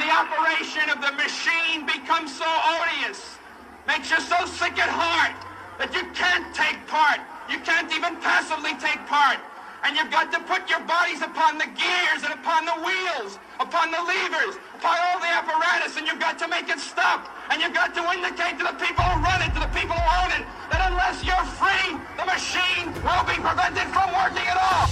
And the operation of the machine becomes so odious, makes you so sick at heart that you can't take part. You can't even passively take part. And you've got to put your bodies upon the gears and upon the wheels, upon the levers, upon all the apparatus, and you've got to make it stop. And you've got to indicate to the people who run it, to the people who own it, that unless you're free, the machine will be prevented from working at all.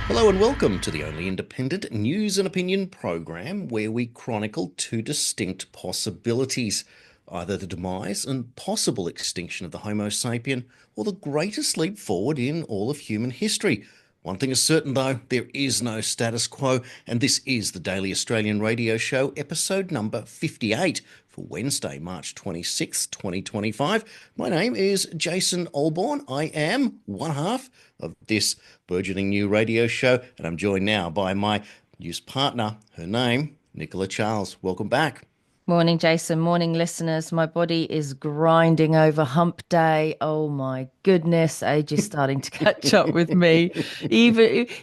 Hello and welcome to the only independent news and opinion program where we chronicle two distinct possibilities, either the demise and possible extinction of the Homo sapien or the greatest leap forward in all of human history. One thing is certain though, there is no status quo, and this is the Daily Australian Radio Show, episode number 58 for Wednesday, March 26th, 2025. My name is Jason Olborn. I am one half of this burgeoning new radio show, and I'm joined now by my news partner, her name, Nicola Charles. Welcome back. Morning, Jason. Morning, listeners. My body is grinding over hump day. Oh my goodness, age is starting to catch up with me.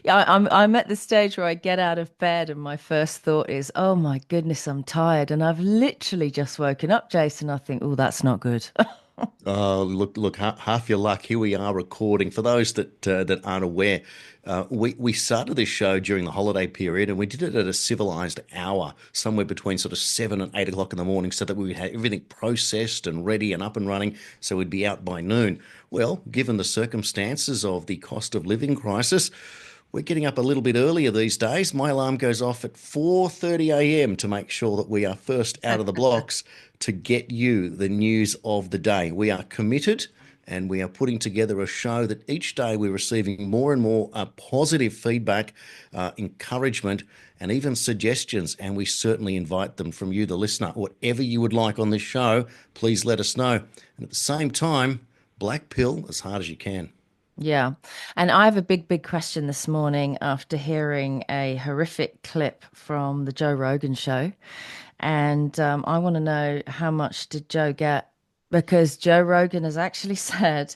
I'm at the stage where I get out of bed and my first thought is, oh my goodness, I'm tired. And I've literally just woken up, Jason. I think, oh, that's not good. Oh, look, half your luck. Here we are recording. For those that aren't aware, we started this show during the holiday period, and we did it at a civilized hour, somewhere between sort of 7 and 8 o'clock in the morning, so that we would have everything processed and ready and up and running, so we'd be out by noon. Well, given the circumstances of the cost of living crisis, we're getting up a little bit earlier these days. My alarm goes off at 4:30 a.m. to make sure that we are first out of the blocks to get you the news of the day. We are committed, and we are putting together a show that each day we're receiving more and more positive feedback, encouragement, and even suggestions, and we certainly invite them from you, the listener. Whatever you would like on this show, please let us know. And at the same time, black pill as hard as you can. Yeah. And I have a big question this morning after hearing a horrific clip from the Joe Rogan show. And I want to know, how much did Joe get? Because Joe Rogan has actually said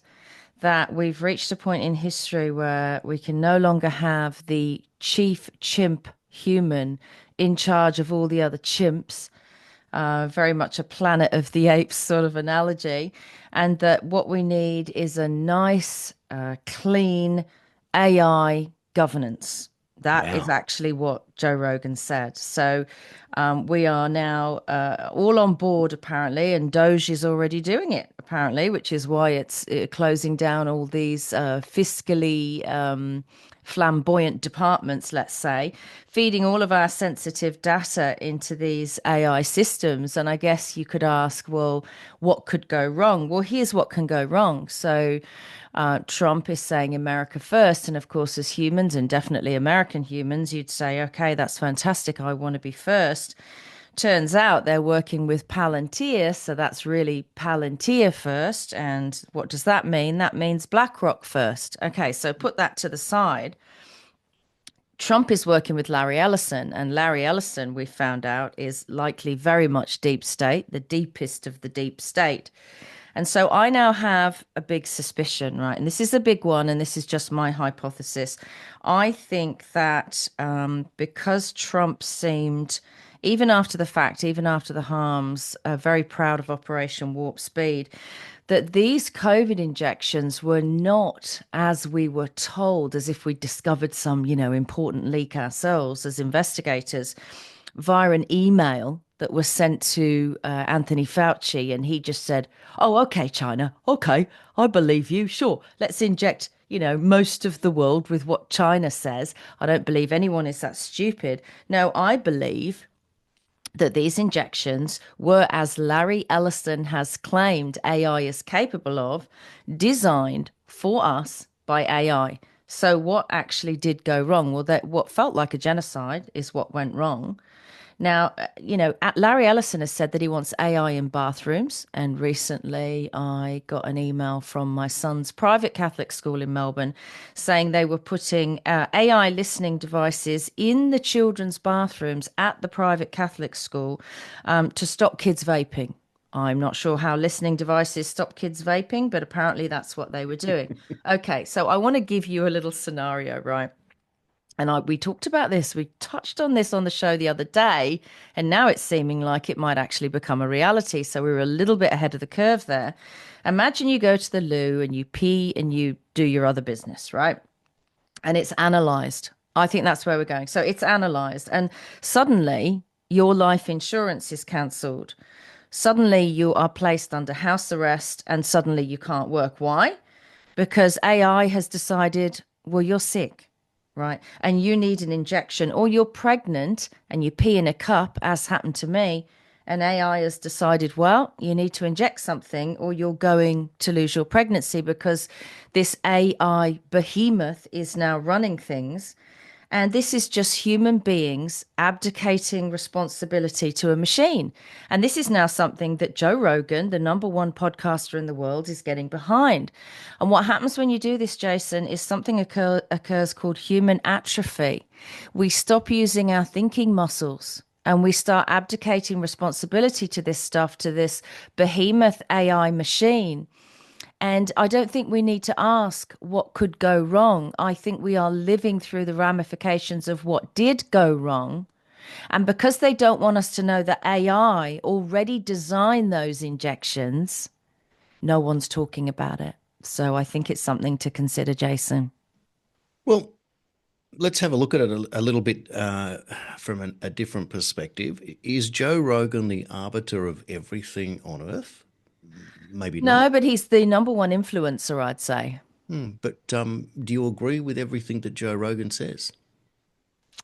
that we've reached a point in history where we can no longer have the chief chimp human in charge of all the other chimps. Very much a Planet of the Apes sort of analogy, and that what we need is a nice, clean AI governance. That is actually what Joe Rogan said. So we are now all on board, apparently, and Doge is already doing it, apparently, which is why it's closing down all these fiscally flamboyant departments, let's say, feeding all of our sensitive data into these AI systems. And I guess you could ask, well, what could go wrong? Well, here's what can go wrong. So Trump is saying America first. And of course, as humans, and definitely American humans, you'd say, okay, that's fantastic. I want to be first. Turns out they're working with Palantir, so that's really Palantir first. And what does that mean? That means BlackRock first. Okay, so put that to the side. Trump is working with Larry Ellison, and Larry Ellison, we found out, is likely very much deep state, the deepest of the deep state. And so I now have a big suspicion, right? And this is a big one, and this is just my hypothesis. I think that because Trump seemed, even after the fact, even after the harms, very proud of Operation Warp Speed, that these COVID injections were not as we were told, as if we discovered some, important leak ourselves as investigators, via an email that was sent to Anthony Fauci. And he just said, oh, okay, China, okay, I believe you. Sure, let's inject most of the world with what China says. I don't believe anyone is that stupid. No, I believe that these injections were, as Larry Ellison has claimed AI is capable of, designed for us by AI. So what actually did go wrong? Well, that what felt like a genocide is what went wrong. Now, Larry Ellison has said that he wants AI in bathrooms. And recently I got an email from my son's private Catholic school in Melbourne saying they were putting AI listening devices in the children's bathrooms at the private Catholic school to stop kids vaping. I'm not sure how listening devices stop kids vaping, but apparently that's what they were doing. Okay, so I want to give you a little scenario, right? And we talked about this, we touched on this on the show the other day, and now it's seeming like it might actually become a reality. So we were a little bit ahead of the curve there. Imagine you go to the loo and you pee and you do your other business, right? And it's analyzed. I think that's where we're going. So it's analyzed, and suddenly your life insurance is cancelled. Suddenly you are placed under house arrest, and suddenly you can't work. Why? Because AI has decided, well, you're sick, right? And you need an injection, or you're pregnant and you pee in a cup, as happened to me. And AI has decided, well, you need to inject something or you're going to lose your pregnancy because this AI behemoth is now running things. And this is just human beings abdicating responsibility to a machine. And this is now something that Joe Rogan, the number one podcaster in the world, is getting behind. And what happens when you do this, Jason, is something occurs called human atrophy. We stop using our thinking muscles and we start abdicating responsibility to this stuff, to this behemoth AI machine. And I don't think we need to ask what could go wrong. I think we are living through the ramifications of what did go wrong. And because they don't want us to know that AI already designed those injections, no one's talking about it. So I think it's something to consider, Jason. Well, let's have a look at it a little bit from a different perspective. Is Joe Rogan the arbiter of everything on Earth? Maybe No, not. but he's the number one influencer, I'd say. But do you agree with everything that Joe Rogan says?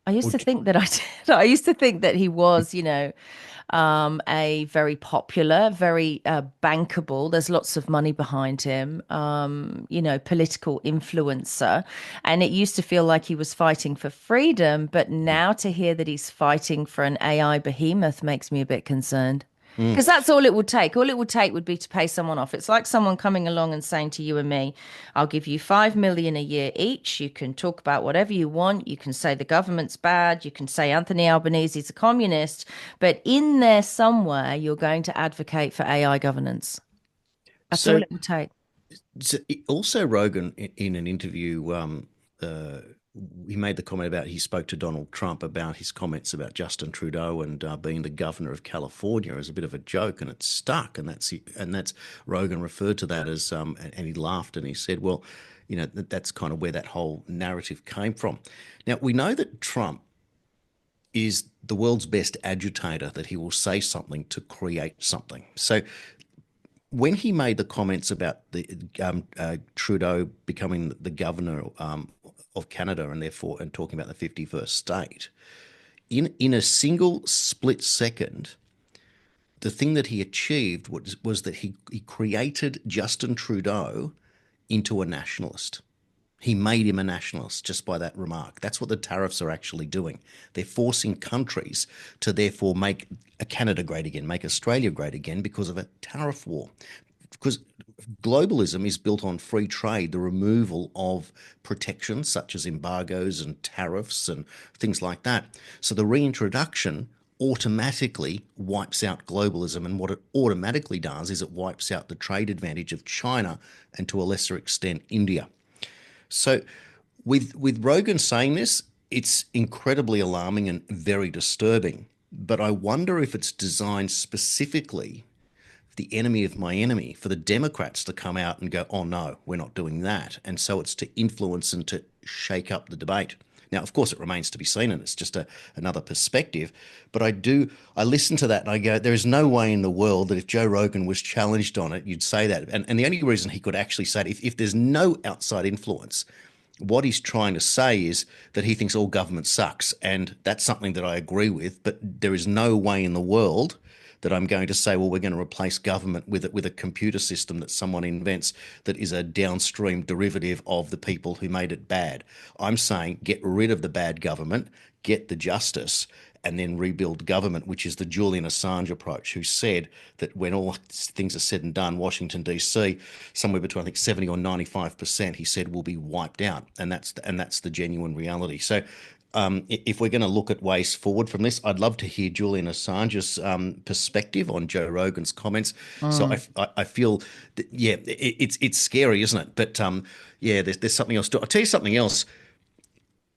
I used Or to d- think that I did. I used to think that he was, a very popular, very bankable. There's lots of money behind him, political influencer. And it used to feel like he was fighting for freedom. But now to hear that he's fighting for an AI behemoth makes me a bit concerned. Mm. Because that's all it would take. All it would take would be to pay someone off. It's like someone coming along and saying to you and me, I'll give you 5 million a year each. You can talk about whatever you want. You can say the government's bad. You can say Anthony Albanese is a communist. But in there somewhere, you're going to advocate for AI governance. That's all So, it would take. also Rogan in an interview, uh, he made the comment about he spoke to Donald Trump about his comments about Justin Trudeau and being the governor of California as a bit of a joke, and it stuck. And that's Rogan referred to that as and he laughed and he said, well, that's kind of where that whole narrative came from. Now we know that Trump is the world's best agitator, that he will say something to create something. So when he made the comments about the Trudeau becoming the governor of Canada and talking about the 51st state, in a single split second, the thing that he achieved was that he created Justin Trudeau into a nationalist. He made him a nationalist just by that remark. That's what the tariffs are actually doing. They're forcing countries to therefore make Canada great again, make Australia great again because of a tariff war. Because globalism is built on free trade, the removal of protections such as embargoes and tariffs and things like that. So the reintroduction automatically wipes out globalism. And what it automatically does is it wipes out the trade advantage of China and to a lesser extent, India. So with Rogan saying this, it's incredibly alarming and very disturbing. But I wonder if it's designed specifically the enemy of my enemy, for the Democrats to come out and go, oh no, we're not doing that. And so it's to influence and to shake up the debate. Now, of course, it remains to be seen, and it's just another perspective. But I listen to that and I go, there is no way in the world that if Joe Rogan was challenged on it, you'd say that. And the only reason he could actually say it, if there's no outside influence, what he's trying to say is that he thinks all government sucks. And that's something that I agree with, but there is no way in the world that I'm going to say, well, we're going to replace government with a computer system that someone invents that is a downstream derivative of the people who made it bad. I'm saying get rid of the bad government, get the justice, and then rebuild government, which is the Julian Assange approach, who said that when all things are said and done, Washington, D.C., somewhere between, I think, 70 or 95%, he said, will be wiped out. And that's the genuine reality. So if we're going to look at ways forward from this, I'd love to hear Julian Assange's perspective on Joe Rogan's comments. So Mm. I feel that, yeah, it's scary, isn't it? But yeah, there's something else. I'll tell you something else.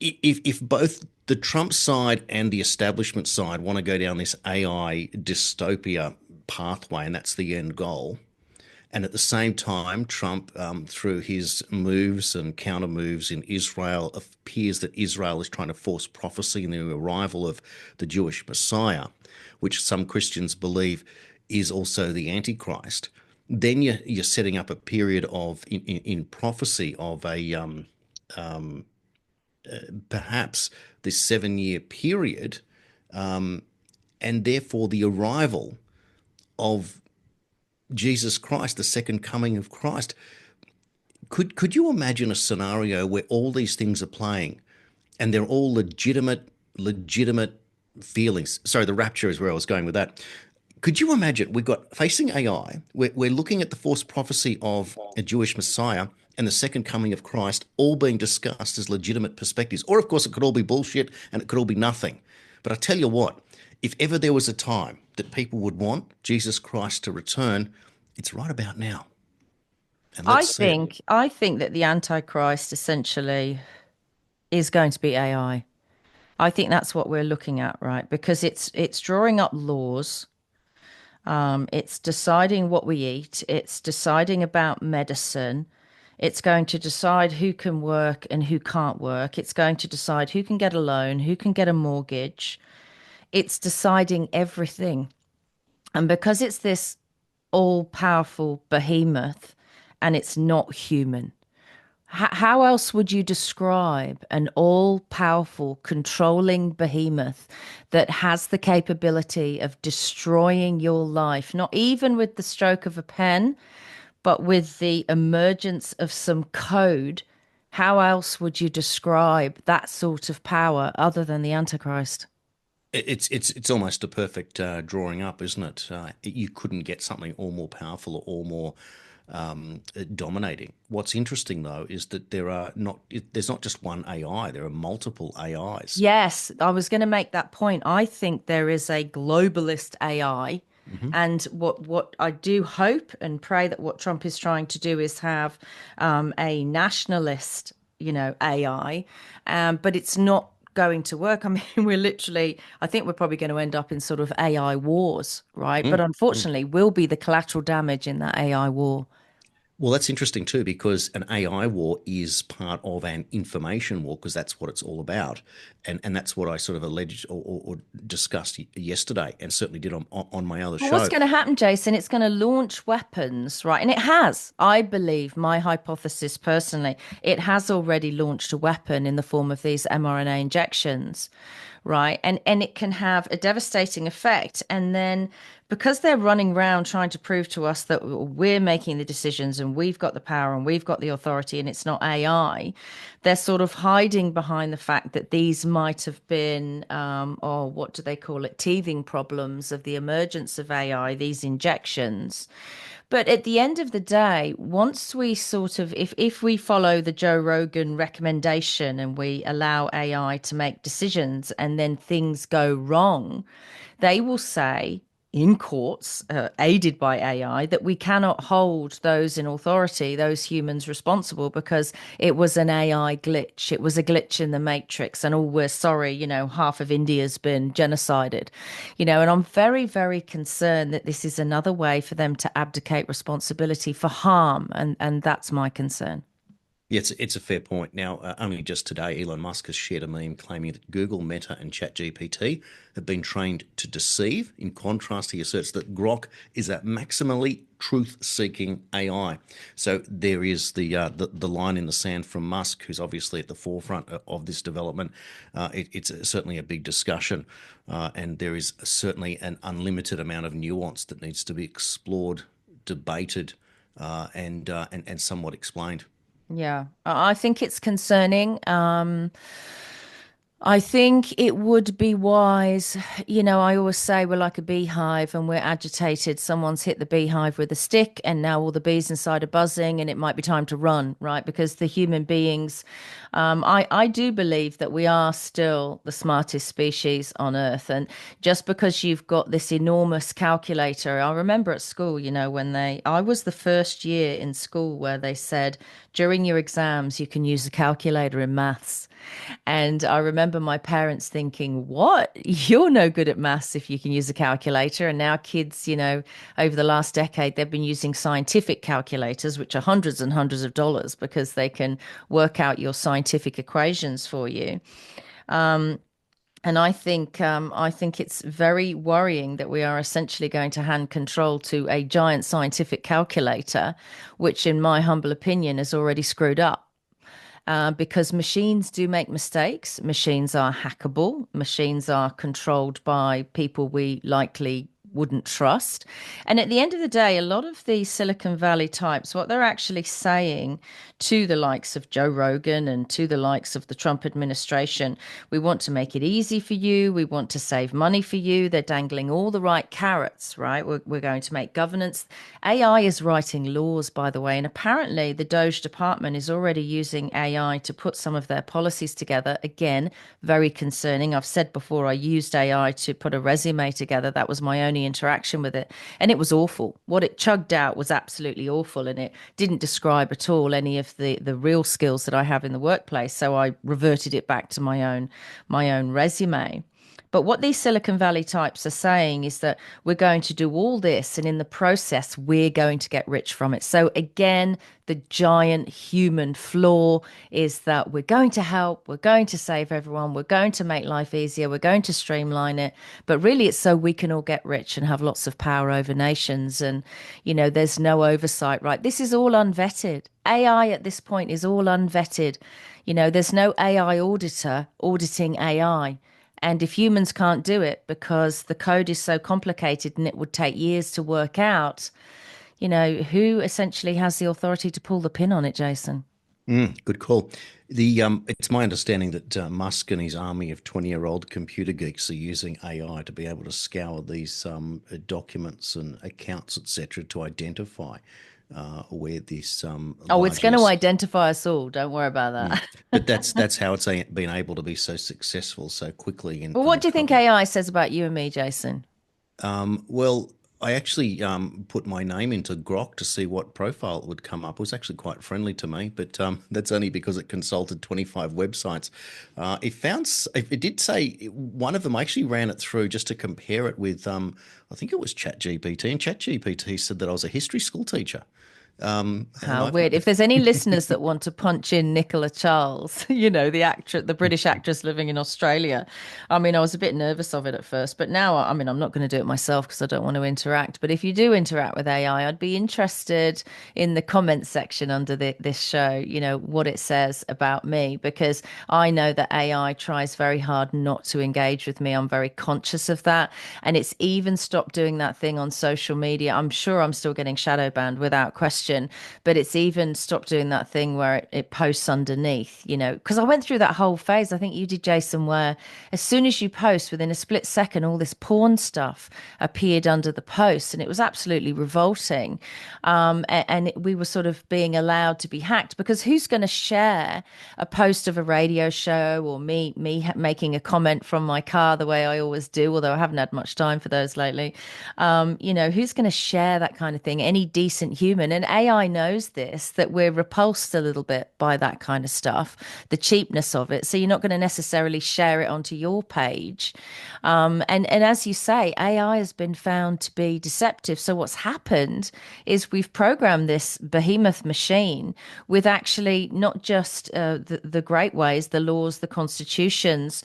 If both the Trump side and the establishment side want to go down this AI dystopia pathway, and that's the end goal, and at the same time, Trump, through his moves and counter moves in Israel, appears that Israel is trying to force prophecy in the arrival of the Jewish Messiah, which some Christians believe is also the Antichrist. Then you're setting up a period of in prophecy of a perhaps this 7 year period, and therefore the arrival of Jesus Christ, the second coming of Christ. Could you imagine a scenario where all these things are playing and they're all legitimate feelings? Sorry, the rapture is where I was going with that. Could you imagine we've got facing AI, we're looking at the false prophecy of a Jewish Messiah and the second coming of Christ all being discussed as legitimate perspectives? Or, of course, it could all be bullshit and it could all be nothing. But I tell you what, if ever there was a time that people would want Jesus Christ to return, it's right about now. And let's see it. I think that the Antichrist essentially is going to be AI. I think that's what we're looking at, right? Because it's drawing up laws. It's deciding what we eat. It's deciding about medicine. It's going to decide who can work and who can't work. It's going to decide who can get a loan, who can get a mortgage. It's deciding everything. And because it's this all-powerful behemoth and it's not human, how else would you describe an all-powerful, controlling behemoth that has the capability of destroying your life, not even with the stroke of a pen, but with the emergence of some code? How else would you describe that sort of power other than the Antichrist? It's almost a perfect drawing up, isn't it? You couldn't get something all more powerful or all more dominating. What's interesting though is that there's not just one AI. There are multiple AIs. Yes, I was going to make that point. I think there is a globalist AI. Hmm. And what I do hope and pray that what Trump is trying to do is have a nationalist, AI, but it's not going to work. I mean, I think we're probably going to end up in sort of AI wars, right? But Mm. unfortunately, we'll be the collateral damage in that AI war. Well, that's interesting too, because an AI war is part of an information war, because that's what it's all about, and that's what I sort of alleged or discussed yesterday, and certainly did on my other Well, what's show. going to happen, Jason? It's going to launch weapons, right? And it has. I believe, my hypothesis personally, it has already launched a weapon in the form of these mRNA injections, right? And it can have a devastating effect. And then because they're running around trying to prove to us that we're making the decisions and we've got the power and we've got the authority and it's not AI, they're sort of hiding behind the fact that these might have been, or what do they call it, teething problems of the emergence of AI, these injections. But at the end of the day, once we sort of, if we follow the Joe Rogan recommendation and we allow AI to make decisions and then things go wrong, they will say in courts, aided by AI, that we cannot hold those in authority, those humans responsible, because it was an AI glitch. It was a glitch in the matrix. And oh, we're sorry, half of India's been genocided, and I'm very, very concerned that this is another way for them to abdicate responsibility for harm. And that's my concern. Yeah, it's a fair point. Now, only just today, Elon Musk has shared a meme claiming that Google, Meta, and ChatGPT have been trained to deceive. In contrast, he asserts that Grok is a maximally truth-seeking AI. So there is the line in the sand from Musk, who's obviously at the forefront of this development. It's certainly a big discussion, and there is certainly an unlimited amount of nuance that needs to be explored, debated, and somewhat explained. Yeah, I think it's concerning. I think it would be wise. I always say we're like a beehive and we're agitated. Someone's hit the beehive with a stick and now all the bees inside are buzzing and it might be time to run, right? Because the human beings, I do believe that we are still the smartest species on Earth. And just because you've got this enormous calculator, I remember at school, I was the first year in school where they said during your exams, you can use a calculator in maths. And I remember my parents thinking, what? You're no good at maths if you can use a calculator. And now kids, over the last decade, they've been using scientific calculators, which are hundreds and hundreds of dollars because they can work out your scientific equations for you. And I think it's very worrying that we are essentially going to hand control to a giant scientific calculator, which, in my humble opinion, is already screwed up. Because machines do make mistakes. Machines are hackable. Machines are controlled by people we likely wouldn't trust. And at the end of the day, a lot of these Silicon Valley types, what they're actually saying to the likes of Joe Rogan and to the likes of the Trump administration, we want to make it easy for you. We want to save money for you. They're dangling all the right carrots, right? We're going to make governance. AI is writing laws, by the way, and apparently the Doge department is already using AI to put some of their policies together. Again, very concerning. I've said before, I used AI to put a resume together. That was my only interaction with it, and it was awful. What it chugged out was absolutely awful, and it didn't describe at all any of the real skills that I have in the workplace. So I reverted it back to my own resume. But what these Silicon Valley types are saying is that we're going to do all this, and in the process, we're going to get rich from it. So again, the giant human flaw is that we're going to help, we're going to save everyone, we're going to make life easier, we're going to streamline it. But really, it's so we can all get rich and have lots of power over nations. And, there's no oversight, right? This is all unvetted. AI at this point is all unvetted. There's no AI auditor auditing AI. And if humans can't do it because the code is so complicated and it would take years to work out, who essentially has the authority to pull the pin on it, Jason? Good call. It's my understanding that Musk and his army of 20-year-old computer geeks are using AI to be able to scour these documents and accounts, etc., to identify where this Oh, it's going to largest. identify us all. Don't worry about that. But that's how it's been able to be so successful so quickly in Well, what do you think uncovering. AI says about you and me, Jason? Well, I actually put my name into Grok to see what profile it would come up. It was actually quite friendly to me, but that's only because it consulted 25 websites. It did say one of them. I actually ran it through just to compare it with I think it was ChatGPT, and ChatGPT said that I was a history school teacher. And How I've weird. If there's any listeners that want to punch in Nicola Charles, the actress, the British actress living in Australia. I mean, I was a bit nervous of it at first, but now, I mean, I'm not going to do it myself because I don't want to interact. But if you do interact with AI, I'd be interested in the comments section under this show, what it says about me, because I know that AI tries very hard not to engage with me. I'm very conscious of that. And it's even stopped doing that thing on social media. I'm sure I'm still getting shadow banned without question, but it's even stopped doing that thing where it posts underneath, because I went through that whole phase. I think you did, Jason, where as soon as you post, within a split second, all this porn stuff appeared under the post, and it was absolutely revolting. And we were sort of being allowed to be hacked, because who's going to share a post of a radio show, or me making a comment from my car the way I always do, although I haven't had much time for those lately. Who's going to share that kind of thing? Any decent human. And AI knows this, that we're repulsed a little bit by that kind of stuff, the cheapness of it. So you're not going to necessarily share it onto your page. And as you say, AI has been found to be deceptive. So what's happened is we've programmed this behemoth machine with actually not just the great ways, the laws, the constitutions,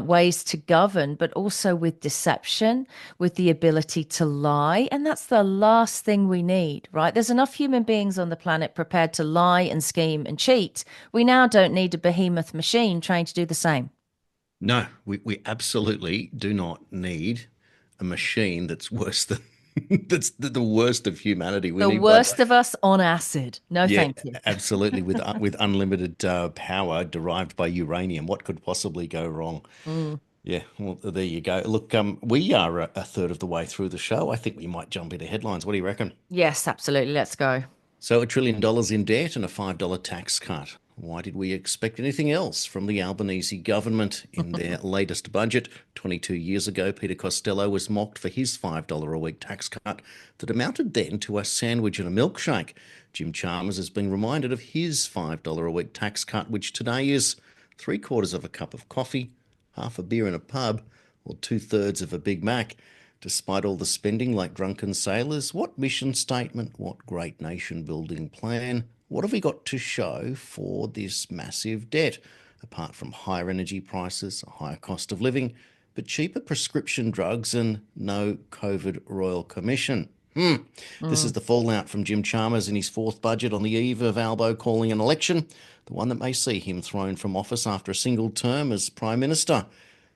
ways to govern, but also with deception, with the ability to lie. And that's the last thing we need, right? There's enough human beings on the planet prepared to lie and scheme and cheat. We now don't need a behemoth machine trying to do the same. No, we absolutely do not need a machine that's worse than That's the worst of humanity. We The need one. worst of us on acid. No, Yeah, thank you. absolutely. With unlimited power derived by uranium, what could possibly go wrong? Mm. Yeah, well, there you go. Look, we are a third of the way through the show. I think we might jump into headlines. What do you reckon? Yes, absolutely. Let's go. So, $1 trillion in debt and a $5 tax cut. Why did we expect anything else from the Albanese government in their latest budget? 22 years ago, Peter Costello was mocked for his $5 a week tax cut that amounted then to a sandwich and a milkshake. Jim Chalmers has been reminded of his $5 a week tax cut, which today is three-quarters of a cup of coffee, half a beer in a pub, or two-thirds of a Big Mac. Despite all the spending like drunken sailors, what mission statement, what great nation building plan, what have we got to show for this massive debt? Apart from higher energy prices, a higher cost of living, but cheaper prescription drugs and no COVID Royal Commission. This is Mm. the fallout from Jim Chalmers in his fourth budget on the eve of Albo calling an election, the one that may see him thrown from office after a single term as Prime Minister.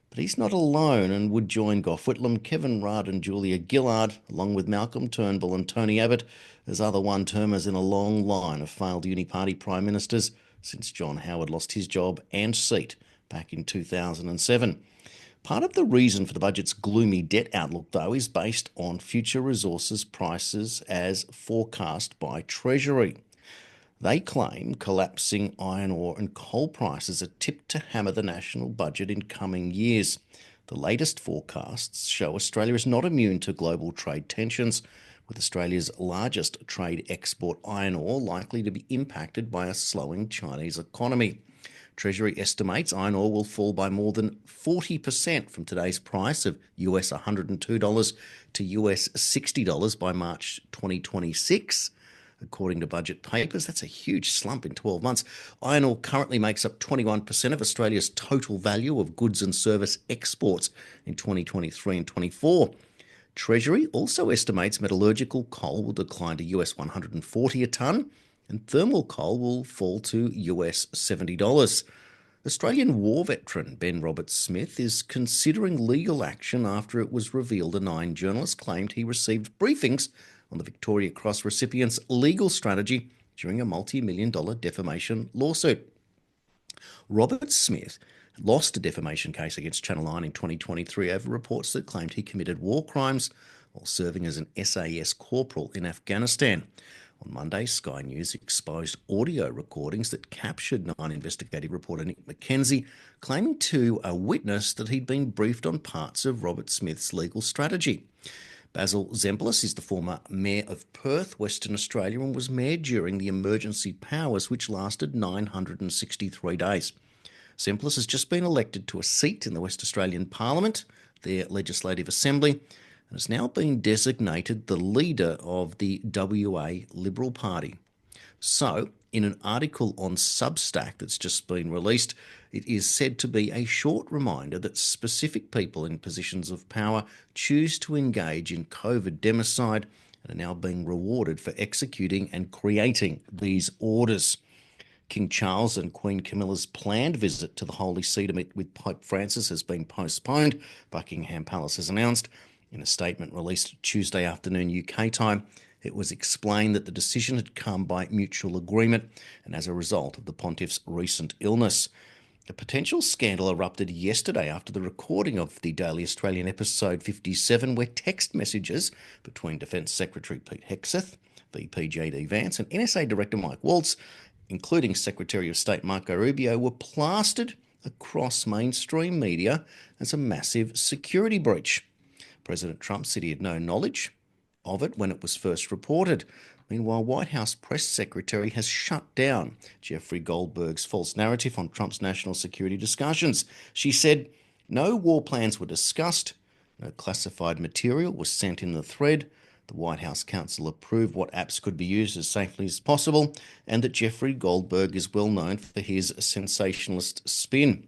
But he's not alone and would join Gough Whitlam, Kevin Rudd and Julia Gillard, along with Malcolm Turnbull and Tony Abbott, as other one-termers in a long line of failed UniParty Prime Ministers since John Howard lost his job and seat back in 2007. Part of the reason for the budget's gloomy debt outlook, though, is based on future resources prices as forecast by Treasury. They claim collapsing iron ore and coal prices are tipped to hammer the national budget in coming years. The latest forecasts show Australia is not immune to global trade tensions, with Australia's largest trade export, iron ore, likely to be impacted by a slowing Chinese economy. Treasury estimates iron ore will fall by more than 40% from today's price of US $102 to US $60 by March 2026. According to budget papers, that's a huge slump in 12 months. Iron ore currently makes up 21% of Australia's total value of goods and service exports in 2023 and 24. Treasury also estimates metallurgical coal will decline to US 140 a tonne and thermal coal will fall to US $70. Australian war veteran Ben Roberts-Smith is considering legal action after it was revealed a Nine journalist claimed he received briefings on the Victoria Cross recipient's legal strategy during a multi-million-dollar defamation lawsuit. Roberts-Smith lost a defamation case against Channel 9 in 2023 over reports that claimed he committed war crimes while serving as an SAS corporal in Afghanistan. On Monday, Sky News exposed audio recordings that captured Nine investigative reporter Nick McKenzie claiming to a witness that he'd been briefed on parts of Roberts-Smith's legal strategy. Basil Zempilas is the former Mayor of Perth, Western Australia, and was Mayor during the emergency powers, which lasted 963 days. Zempilas has just been elected to a seat in the West Australian Parliament, their Legislative Assembly, and has now been designated the leader of the WA Liberal Party. So, in an article on Substack that's just been released, it is said to be a short reminder that specific people in positions of power choose to engage in COVID democide and are now being rewarded for executing and creating these orders. King Charles and Queen Camilla's planned visit to the Holy See to meet with Pope Francis has been postponed, Buckingham Palace has announced. In a statement released Tuesday afternoon UK time, it was explained that the decision had come by mutual agreement and as a result of the pontiff's recent illness. A potential scandal erupted yesterday after the recording of the Daily Australian episode 57, where text messages between Defence Secretary Pete Hegseth, VP JD Vance and NSA Director Mike Waltz, including Secretary of State Marco Rubio, were plastered across mainstream media as a massive security breach. President Trump said he had no knowledge of it when it was first reported. Meanwhile, White House press secretary has shut down Jeffrey Goldberg's false narrative on Trump's national security discussions. She said no war plans were discussed, no classified material was sent in the thread, the White House counsel approved what apps could be used as safely as possible, and that Jeffrey Goldberg is well known for his sensationalist spin.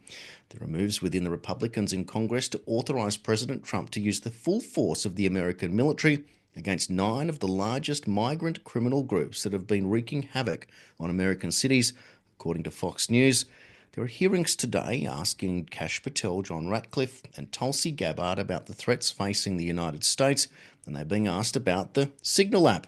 There are moves within the Republicans in Congress to authorize President Trump to use the full force of the American military against 9 of the largest migrant criminal groups that have been wreaking havoc on American cities, according to Fox News. There are hearings today asking Kash Patel, John Ratcliffe and Tulsi Gabbard about the threats facing the United States, and they're being asked about the Signal app.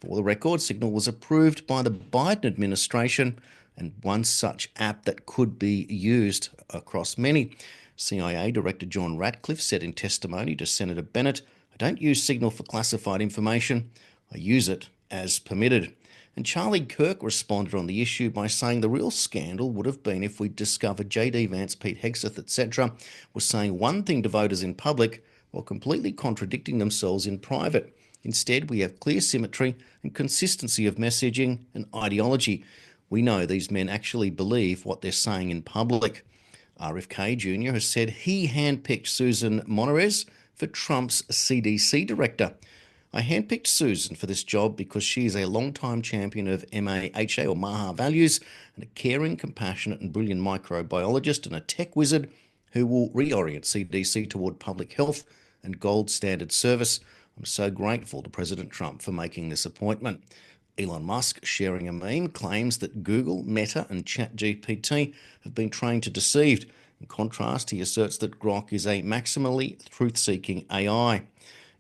For the record, Signal was approved by the Biden administration and one such app that could be used across many. CIA Director John Ratcliffe said in testimony to Senator Bennett, "I don't use Signal for classified information. I use it as permitted." And Charlie Kirk responded on the issue by saying the real scandal would have been if we discovered J.D. Vance, Pete Hegseth, etc. was saying one thing to voters in public while completely contradicting themselves in private. Instead, we have clear symmetry and consistency of messaging and ideology. We know these men actually believe what they're saying in public. RFK Jr. has said he handpicked Susan Monarez for Trump's CDC director. "I handpicked Susan for this job because she is a long-time champion of MAHA or MAHA values and a caring, compassionate and brilliant microbiologist and a tech wizard who will reorient CDC toward public health and gold standard service. I'm so grateful to President Trump for making this appointment." Elon Musk, sharing a meme, claims that Google, Meta and ChatGPT have been trained to deceive. In contrast, he asserts that Grok is a maximally truth-seeking AI.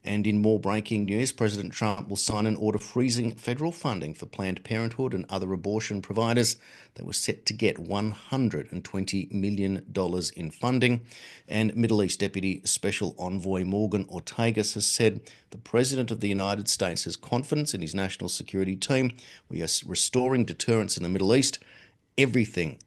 And in more breaking news, President Trump will sign an order freezing federal funding for Planned Parenthood and other abortion providers. They were set to get $120 million in funding. And Middle East Deputy Special Envoy Morgan Ortagus has said the President of the United States has confidence in his national security team. We are restoring deterrence in the Middle East. Everything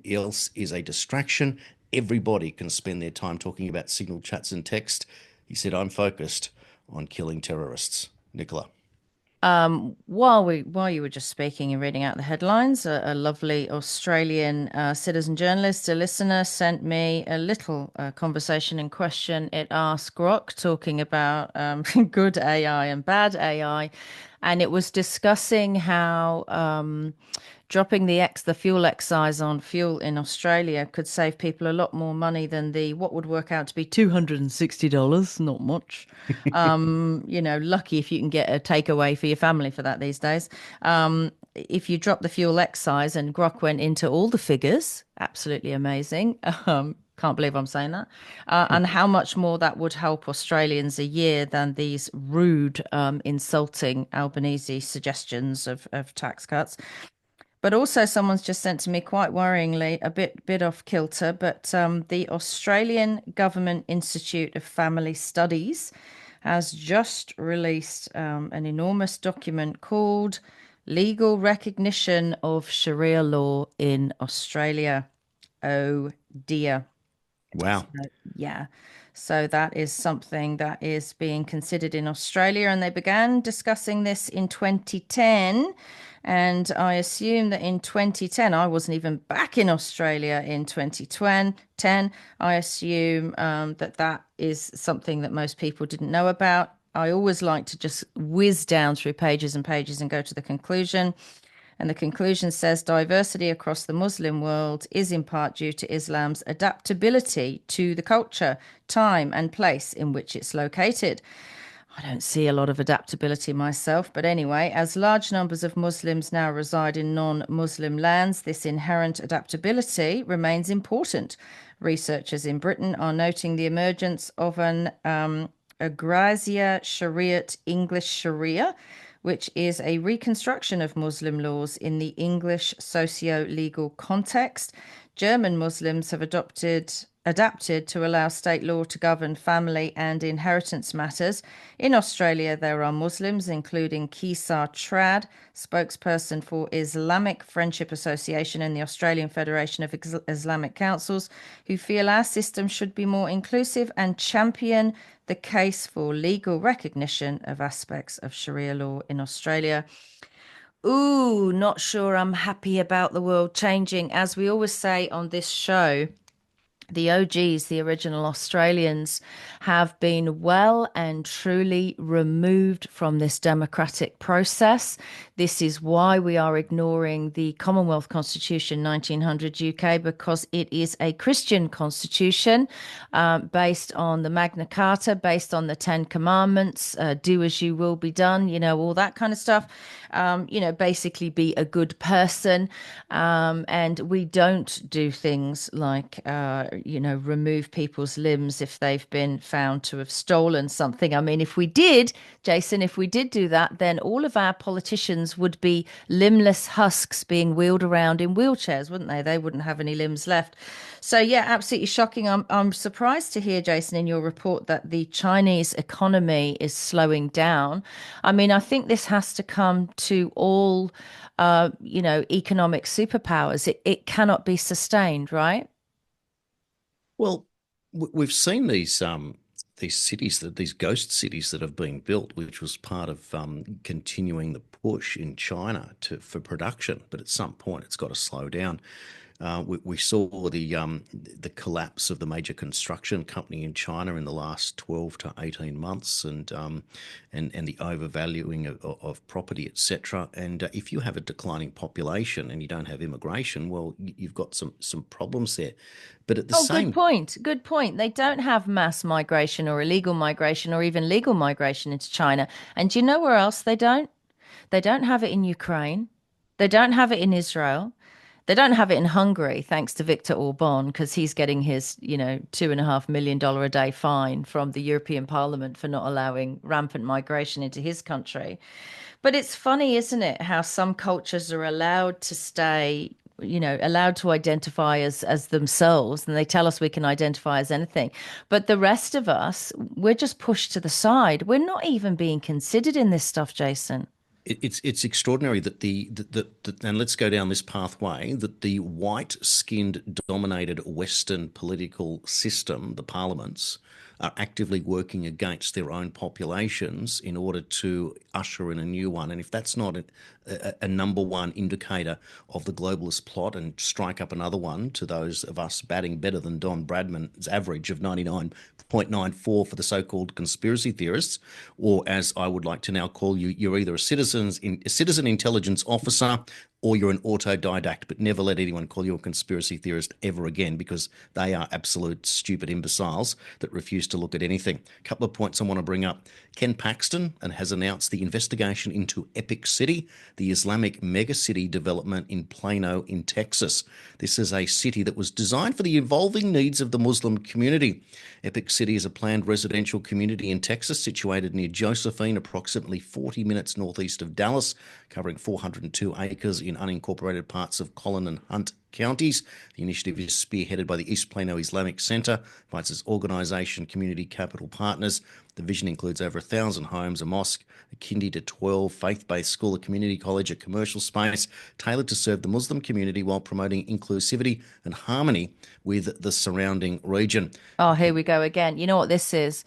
else is a distraction. Everybody can spend their time talking about signal chats and text. He said, "I'm focused on killing terrorists." Nicola. While you were just speaking and reading out the headlines, a lovely Australian citizen journalist, a listener, sent me a little conversation in question. It asked Grok, talking about good AI and bad AI, and it was discussing how dropping the fuel excise on fuel in Australia could save people a lot more money than what would work out to be $260. Not much. Lucky if you can get a takeaway for your family for that these days. If you drop the fuel excise, and Grok went into all the figures, absolutely amazing. Can't believe I'm saying that. And how much more that would help Australians a year than these rude, insulting Albanese suggestions of tax cuts. But also someone's just sent to me, quite worryingly, a bit off kilter, but the Australian Government Institute of Family Studies has just released an enormous document called Legal Recognition of Sharia Law in Australia. Oh dear. Wow. Yeah. So that is something that is being considered in Australia, and they began discussing this in 2010. And I assume that in 2010, I wasn't even back in Australia in 2010. I assume that is something that most people didn't know about. I always like to just whiz down through pages and pages and go to the conclusion. And the conclusion says diversity across the Muslim world is in part due to Islam's adaptability to the culture, time, and place in which it's located. I don't see a lot of adaptability myself, but anyway, as large numbers of Muslims now reside in non-Muslim lands, this inherent adaptability remains important. Researchers in Britain are noting the emergence of an Agrazia Shariat English Sharia, which is a reconstruction of Muslim laws in the English socio-legal context. German Muslims have adapted to allow state law to govern family and inheritance matters. In Australia, there are Muslims, including Kisa Trad, spokesperson for Islamic Friendship Association and the Australian Federation of Islamic Councils, who feel our system should be more inclusive and champion the case for legal recognition of aspects of Sharia law in Australia. Ooh, not sure I'm happy about the world changing. As we always say on this show, The OGs, the original Australians, have been well and truly removed from this democratic process. This is why we are ignoring the Commonwealth Constitution 1900 UK, because it is a Christian constitution based on the Magna Carta, based on the Ten Commandments, do as you will be done, all that kind of stuff. Basically be a good person. And we don't do things like, remove people's limbs if they've been found to have stolen something. I mean, if we did, Jason, if we did do that, then all of our politicians would be limbless husks being wheeled around in wheelchairs, wouldn't they? They wouldn't have any limbs left. So yeah, absolutely shocking. I'm surprised to hear, Jason, in your report that the Chinese economy is slowing down. I mean, I think this has to come to all, economic superpowers. It cannot be sustained, right? Well, we've seen these cities, these ghost cities that have been built, which was part of continuing the push in China for production. But at some point, it's got to slow down. We saw the collapse of the major construction company in China in the last 12 to 18 months, and the overvaluing of property, etc. And if you have a declining population and you don't have immigration, well, you've got some problems there. But at the Oh, same, good point. Good point. They don't have mass migration or illegal migration or even legal migration into China. And do you know where else they don't? They don't have it in Ukraine. They don't have it in Israel. They don't have it in Hungary, thanks to Viktor Orban, because he's getting his, $2.5 million a day fine from the European Parliament for not allowing rampant migration into his country. But it's funny, isn't it, how some cultures are allowed to stay, allowed to identify as themselves, and they tell us we can identify as anything. But the rest of us, we're just pushed to the side. We're not even being considered in this stuff, Jason. it's extraordinary that and let's go down this pathway, that the white-skinned dominated Western political system, the parliaments, are actively working against their own populations in order to usher in a new one. And if that's not a number one indicator of the globalist plot, and strike up another one to those of us batting better than Don Bradman's average of 99.94 for the so-called conspiracy theorists, or as I would like to now call you, you're either a citizen intelligence officer or you're an autodidact, but never let anyone call you a conspiracy theorist ever again, because they are absolute stupid imbeciles that refuse to look at anything. A couple of points I want to bring up. Ken Paxton has announced the investigation into Epic City, the Islamic megacity development in Plano in Texas. This is a city that was designed for the evolving needs of the Muslim community. Epic City is a planned residential community in Texas situated near Josephine, approximately 40 minutes northeast of Dallas, covering 402 acres in unincorporated parts of Collin and Hunt counties. The initiative is spearheaded by the East Plano Islamic Center, provides its organisation Community Capital Partners. The vision includes over 1,000 homes, a mosque, a kindy to 12 faith-based school, a community college, a commercial space tailored to serve the Muslim community while promoting inclusivity and harmony with the surrounding region. Oh, here we go again. You know what this is?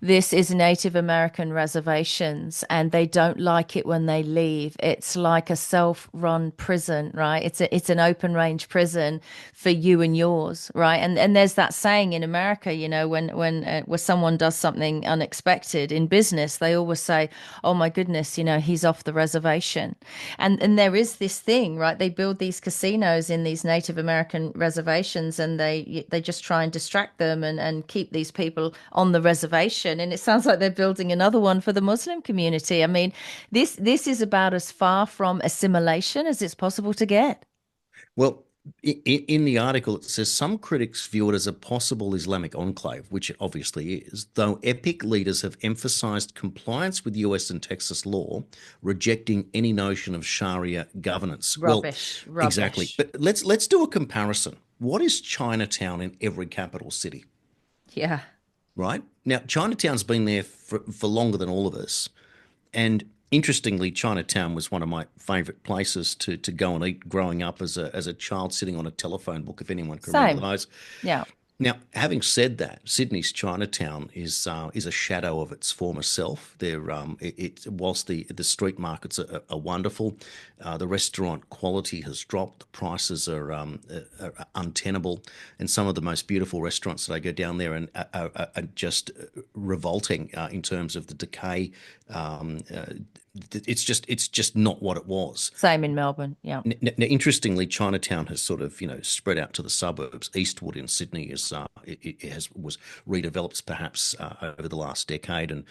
This is Native American reservations, and they don't like it when they leave. It's like a self-run prison, right? It's an open range prison for you and yours, right? And there's that saying in America, when someone does something unexpected in business, they always say, "Oh my goodness, he's off the reservation." And there is this thing, right? They build these casinos in these Native American reservations, and they just try and distract them and keep these people on the reservation. And it sounds like they're building another one for the Muslim community. I mean, this is about as far from assimilation as it's possible to get. Well, in the article, it says some critics view it as a possible Islamic enclave, which it obviously is, though EPIC leaders have emphasized compliance with US and Texas law, rejecting any notion of Sharia governance. Rubbish, Well, rubbish. exactly. But let's do a comparison. What is Chinatown in every capital city, Yeah. right? Now, Chinatown's been there for longer than all of us. And interestingly, Chinatown was one of my favourite places to go and eat growing up as a child, sitting on a telephone book, if anyone can remember Same. those. Yeah. Now, having said that, Sydney's Chinatown is a shadow of its former self. Whilst the street markets are wonderful, the restaurant quality has dropped. The prices are untenable, and some of the most beautiful restaurants that I go down there and are just revolting in terms of the decay. It's just not what it was. Same in Melbourne. Yeah. Now, interestingly, Chinatown has sort of spread out to the suburbs. Eastwood in Sydney was redeveloped perhaps over the last decade, and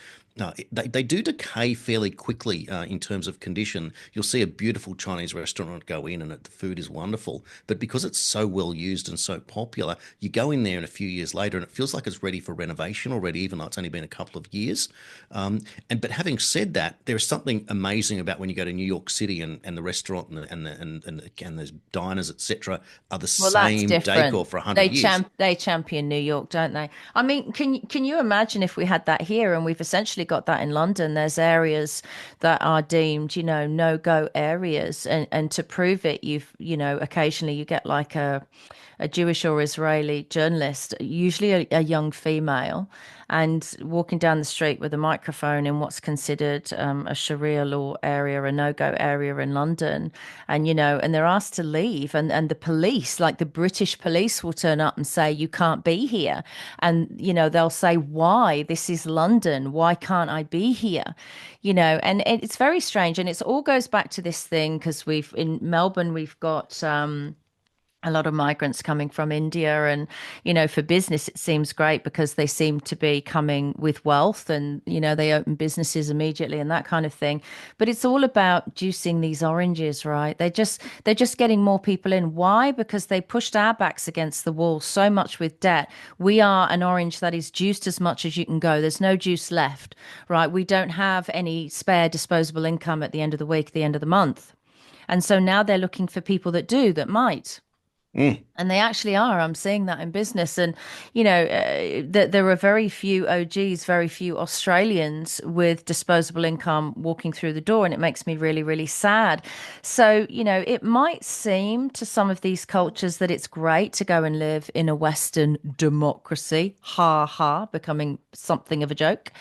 they do decay fairly quickly in terms of condition. You'll see a beautiful Chinese restaurant go in, and the food is wonderful, but because it's so well used and so popular, you go in there and a few years later, and it feels like it's ready for renovation already, even though it's only been a couple of years. But having said that, there's something amazing about when you go to New York City and the restaurant and the diners, etc., are the Well, that's same different. decor for 100 years. They champion New York, don't they? I mean, can you imagine if we had that here, and we've essentially got that in London? There's areas that are deemed, no-go areas, and to prove it, occasionally you get like a Jewish or Israeli journalist, usually a young female, and walking down the street with a microphone in what's considered a Sharia law area, a no-go area in London, and they're asked to leave, and the police, like the British police, will turn up and say you can't be here, and they'll say, why? This is London. Why can't I be here? And it's very strange, and it all goes back to this thing because in Melbourne we've got a lot of migrants coming from India, and for business it seems great because they seem to be coming with wealth, and they open businesses immediately and that kind of thing. But it's all about juicing these oranges, right? They're just getting more people in. Why? Because they pushed our backs against the wall so much with debt. We are an orange that is juiced as much as you can go. There's no juice left, right? We don't have any spare disposable income at the end of the week, the end of the month. And so now they're looking for people that might. Mm. And they actually are. I'm seeing that in business. And, there are very few OGs, very few Australians with disposable income walking through the door. And it makes me really, really sad. So, it might seem to some of these cultures that it's great to go and live in a Western democracy, ha ha, becoming something of a joke.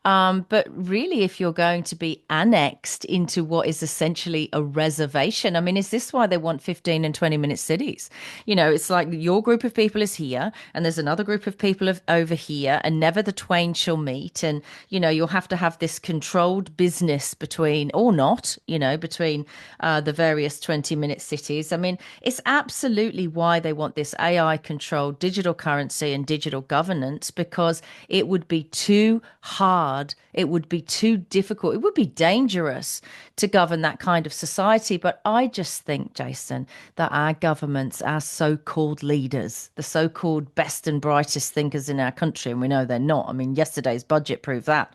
But really, if you're going to be annexed into what is essentially a reservation, I mean, is this why they want 15 and 20-minute cities? It's like your group of people is here, and there's another group of people over here, and never the twain shall meet. And, you'll have to have this controlled business between, or not, between the various 20-minute cities. I mean, it's absolutely why they want this AI controlled digital currency and digital governance, because it would be too hard. It would be too difficult. It would be dangerous to govern that kind of society. But I just think, Jason, that our governments, our so-called leaders, the so-called best and brightest thinkers in our country, and we know they're not. I mean, yesterday's budget proved that.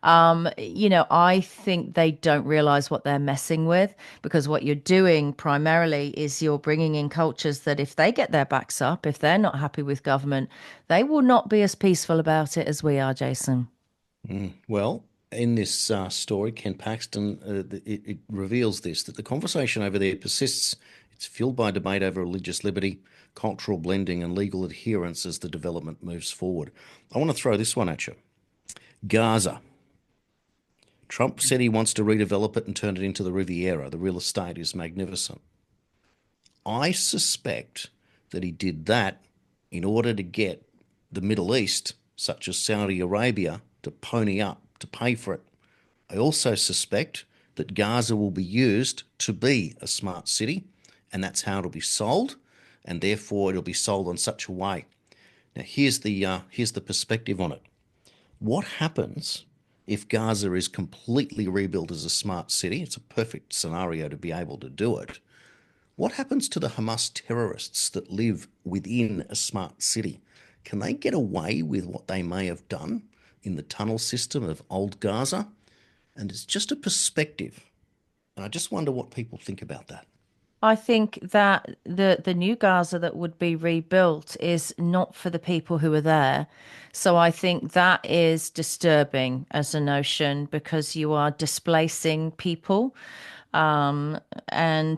I think they don't realize what they're messing with, because what you're doing primarily is you're bringing in cultures that if they get their backs up, if they're not happy with government, they will not be as peaceful about it as we are, Jason. Well, in this story, Ken Paxton, it reveals that the conversation over there persists. It's fueled by debate over religious liberty, cultural blending, and legal adherence as the development moves forward. I want to throw this one at you. Gaza. Trump said he wants to redevelop it and turn it into the Riviera. The real estate is magnificent. I suspect that he did that in order to get the Middle East, such as Saudi Arabia, to pony up to pay for it. I also suspect that Gaza will be used to be a smart city, and that's how it'll be sold, and therefore it'll be sold on such a way. Now, here's the perspective on it. What happens if Gaza is completely rebuilt as a smart city? It's a perfect scenario to be able to do it. What happens to the Hamas terrorists that live within a smart city? Can they get away with what they may have done in the tunnel system of old Gaza? And it's just a perspective. And I just wonder what people think about that. I think that the new Gaza that would be rebuilt is not for the people who are there. So I think that is disturbing as a notion, because you are displacing people. And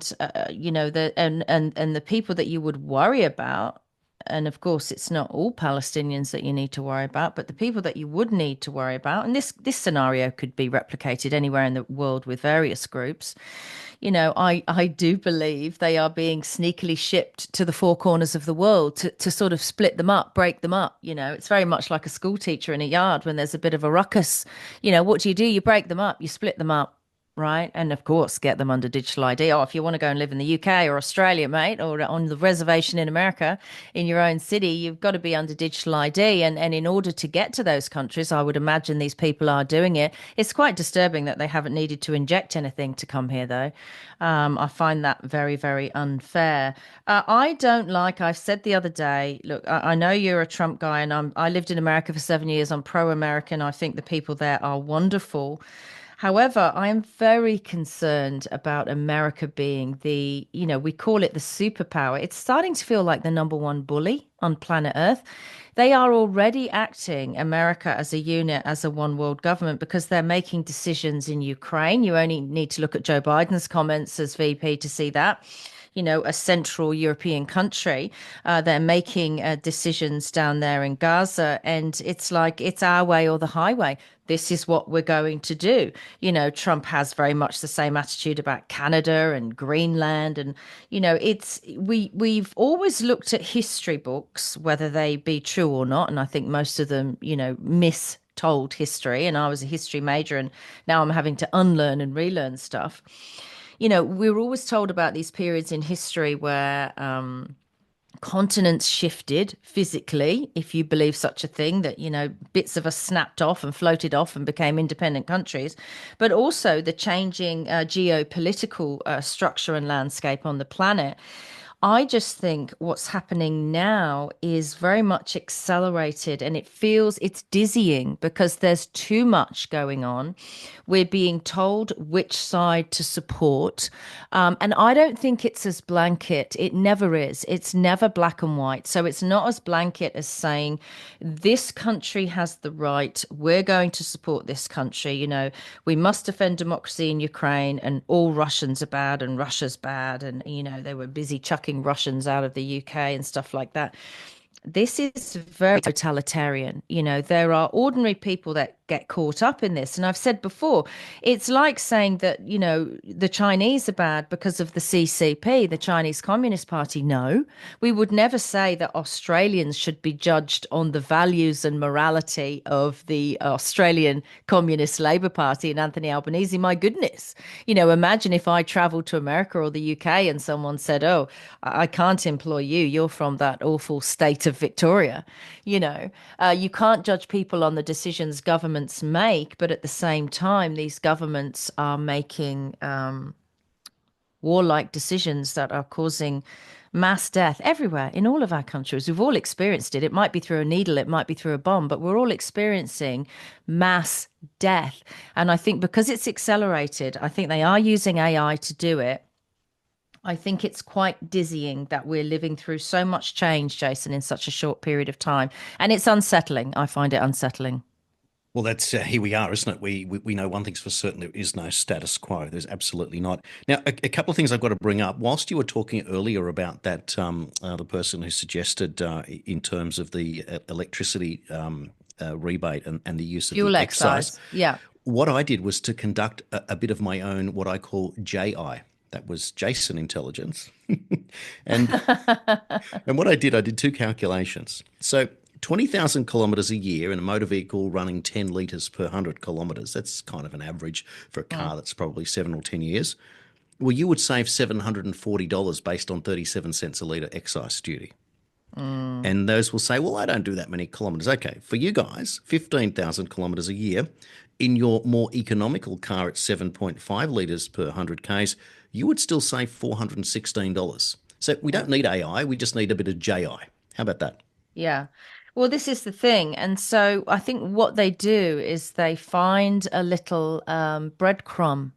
the people that you would worry about and of course, it's not all Palestinians that you need to worry about, but the people that you would need to worry about, and this scenario could be replicated anywhere in the world with various groups. I do believe they are being sneakily shipped to the four corners of the world to sort of split them up, break them up. It's very much like a school teacher in a yard when there's a bit of a ruckus. What do? You break them up, you split them up. Right. And of course, get them under digital ID. Oh, if you want to go and live in the UK or Australia, mate, or on the reservation in America, in your own city, you've got to be under digital ID. And in order to get to those countries, I would imagine these people are doing it. It's quite disturbing that they haven't needed to inject anything to come here, though. I find that very, very unfair. I've said the other day, look, I know you're a Trump guy, and I lived in America for 7 years. I'm pro-American. I think the people there are wonderful. However, I am very concerned about America being we call it the superpower. It's starting to feel like the number one bully on planet Earth. They are already acting America as a unit, as a one world government, because they're making decisions in Ukraine. You only need to look at Joe Biden's comments as VP to see that. A Central European country. They're making decisions down there in Gaza, and it's like it's our way or the highway. This is what we're going to do. Trump has very much the same attitude about Canada and Greenland, and we've always looked at history books, whether they be true or not, and I think most of them, mistold history. And I was a history major, and now I'm having to unlearn and relearn stuff. We were always told about these periods in history where continents shifted physically, if you believe such a thing, that, bits of us snapped off and floated off and became independent countries, but also the changing geopolitical structure and landscape on the planet. I just think what's happening now is very much accelerated, and it's dizzying because there's too much going on. We're being told which side to support. And I don't think it's as blanket. It never is. It's never black and white. So it's not as blanket as saying this country has the right. We're going to support this country. We must defend democracy in Ukraine, and all Russians are bad and Russia's bad. And, they were busy chucking Russians out of the UK and stuff like that. This is very totalitarian. There are ordinary people that get caught up in this. And I've said before, it's like saying that, the Chinese are bad because of the CCP, the Chinese Communist Party. No, we would never say that Australians should be judged on the values and morality of the Australian Communist Labour Party and Anthony Albanese. My goodness, imagine if I traveled to America or the UK and someone said, oh, I can't employ you. You're from that awful state of Victoria. You can't judge people on the decisions governments make, but at the same time, these governments are making warlike decisions that are causing mass death everywhere in all of our countries. We've all experienced it. It might be through a needle, it might be through a bomb, but we're all experiencing mass death. And I think because it's accelerated, I think they are using AI to do it. I think it's quite dizzying that we're living through so much change, Jason, in such a short period of time. And it's unsettling. I find it unsettling. Well, that's here we are, isn't it? We know one thing's for certain: there is no status quo. There's absolutely not. Now, a couple of things I've got to bring up. Whilst you were talking earlier about that, the person who suggested in terms of the electricity rebate and the use of Fuel the excise. Yeah. What I did was to conduct a bit of my own, what I call JI. That was Jason intelligence. and what I did two calculations. So 20,000 kilometres a year in a motor vehicle running 10 litres per 100 kilometres. That's kind of an average for a car that's probably 7 or 10 years. Well, you would save $740 based on 37 cents a litre excise duty. And those will say, well, I don't do that many kilometres. Okay, for you guys, 15,000 kilometres a year in your more economical car at 7.5 litres per 100 Ks, you would still save $416. So we don't need AI, we just need a bit of JI. How about that? Yeah. Well, this is the thing. And so I think what they do is they find a little breadcrumb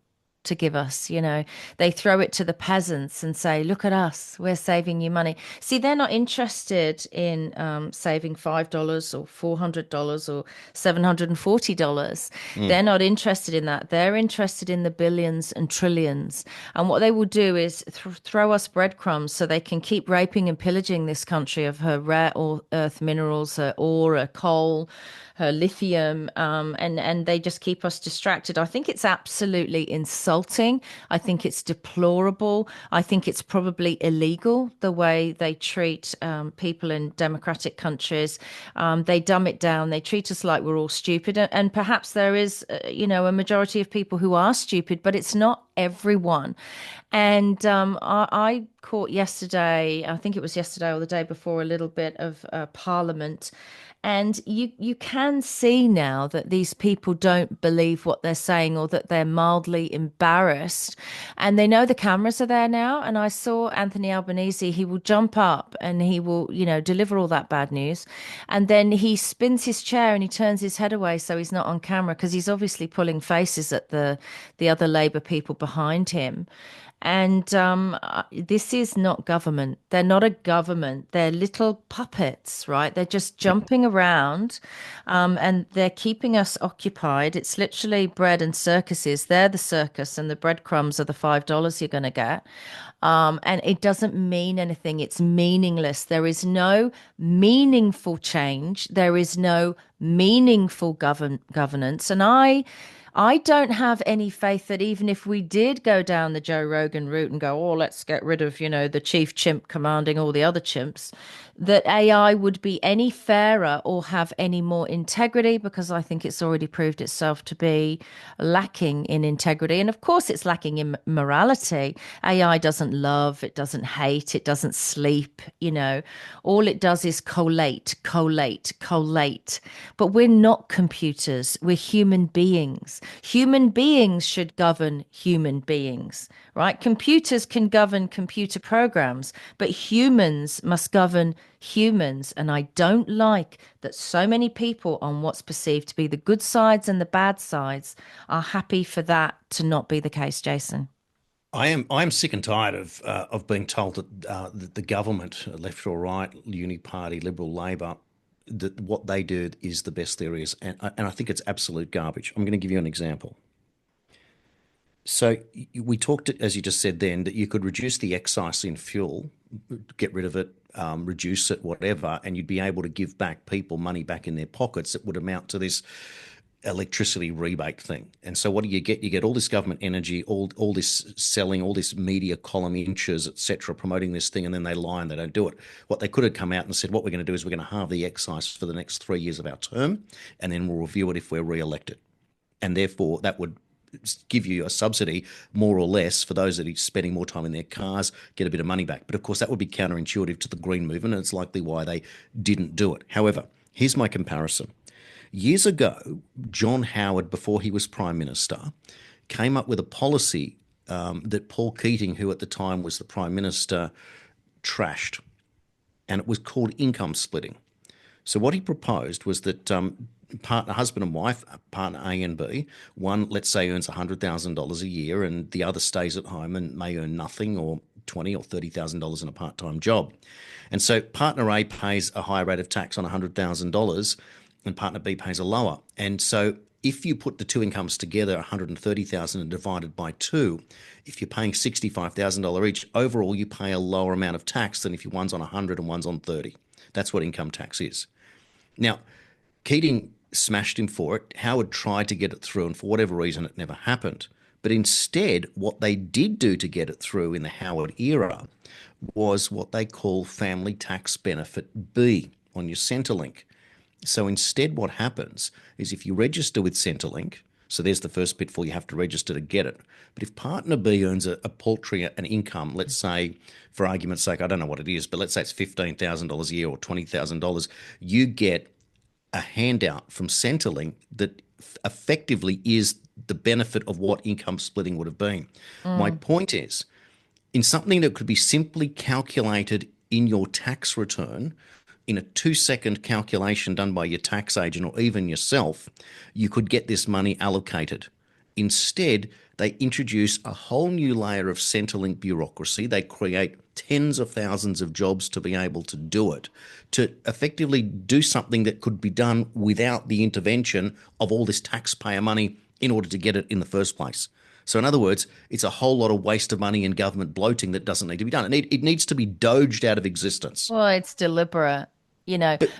to give us. They throw it to the peasants and say, look at us, we're saving you money. See, they're not interested in saving $5 or $400 or $740. They're not interested in that. They're interested in the billions and trillions. And what they will do is throw us breadcrumbs so they can keep raping and pillaging this country of her rare earth minerals, her ore, her coal, her lithium, and they just keep us distracted. I think it's absolutely insulting. I think it's deplorable. I think it's probably illegal the way they treat people in democratic countries. They dumb it down. They treat us like we're all stupid. And perhaps there is, a majority of people who are stupid, but it's not everyone. And I caught yesterday, I think it was yesterday or the day before, a little bit of Parliament. And you can see now that these people don't believe what they're saying, or that they're mildly embarrassed. And they know the cameras are there now. And I saw Anthony Albanese, he will jump up and he will, deliver all that bad news. And then he spins his chair and he turns his head away so he's not on camera, because he's obviously pulling faces at the other Labour people behind him. And this is not government. They're not a government. They're little puppets, right? They're just jumping around, and they're keeping us occupied. It's literally bread and circuses. They're the circus, and the breadcrumbs are the $5 you're going to get. And it doesn't mean anything. It's meaningless. There is no meaningful change. There is no meaningful governance. And I don't have any faith that even if we did go down the Joe Rogan route and go, oh, let's get rid of, the chief chimp commanding all the other chimps, that AI would be any fairer or have any more integrity, because I think it's already proved itself to be lacking in integrity. And of course, it's lacking in morality. AI doesn't love, it doesn't hate, it doesn't sleep. All it does is collate. But we're not computers, we're human beings. Human beings should govern human beings, right? Computers can govern computer programs, but humans must govern humans. And I don't like that so many people on what's perceived to be the good sides and the bad sides are happy for that to not be the case, Jason. I am sick and tired of being told that the government, left or right, UniParty, Liberal, Labor, that what they do is the best there is, and I think it's absolute garbage. I'm going to give you an example. So we talked, as you just said then, that you could reduce the excise in fuel, get rid of it, reduce it, whatever, and you'd be able to give back people money back in their pockets that would amount to this electricity rebate thing. And so what do you get? You get all this government energy, all this selling, all this media column inches, etc., promoting this thing, and then they lie and they don't do it. What they could have come out and said, what we're going to do is we're going to halve the excise for the next 3 years of our term, and then we'll review it if we're re-elected. And therefore, that would give you a subsidy, more or less, for those that are spending more time in their cars, get a bit of money back. But of course, that would be counterintuitive to the green movement, and it's likely why they didn't do it. However, here's my comparison. Years ago, John Howard, before he was Prime Minister, came up with a policy that Paul Keating, who at the time was the Prime Minister, trashed. And it was called income splitting. So what he proposed was that partner, husband and wife, partner A and B, one, let's say, earns $100,000 a year and the other stays at home and may earn nothing, or $20,000 or $30,000 in a part-time job. And so partner A pays a higher rate of tax on $100,000 and partner B pays a lower. And so if you put the two incomes together, $130,000 and divided by 2, if you're paying $65,000 each, overall you pay a lower amount of tax than if one's on 100 and one's on 30. That's what income tax is. Now, Keating smashed him for it. Howard tried to get it through, and for whatever reason it never happened. But instead, what they did do to get it through in the Howard era was what they call family tax benefit B on your Centrelink. So instead, what happens is if you register with Centrelink, so there's the first pitfall, you have to register to get it. But if partner B earns a paltry an income, let's say, for argument's sake, I don't know what it is, but let's say it's $15,000 a year or $20,000, you get a handout from Centrelink that effectively is the benefit of what income splitting would have been. My point is, in something that could be simply calculated in your tax return, in a 2-second calculation done by your tax agent or even yourself, you could get this money allocated. Instead, they introduce a whole new layer of Centrelink bureaucracy. They create tens of thousands of jobs to be able to do it, to effectively do something that could be done without the intervention of all this taxpayer money in order to get it in the first place. So in other words, it's a whole lot of waste of money and government bloating that doesn't need to be done. It needs to be doged out of existence. Well, it's deliberate.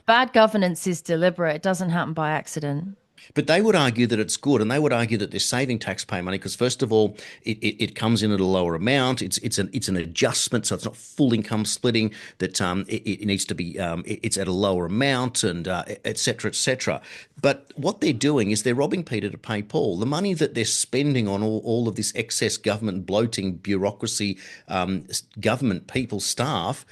Bad governance is deliberate. It doesn't happen by accident. But they would argue that it's good, and they would argue that they're saving taxpayer money because, first of all, it comes in at a lower amount. It's an adjustment, so it's not full income splitting. That it needs to be it's at a lower amount, and et cetera, et cetera. But what they're doing is they're robbing Peter to pay Paul. The money that they're spending on all of this excess government bloating, bureaucracy, government people, staff.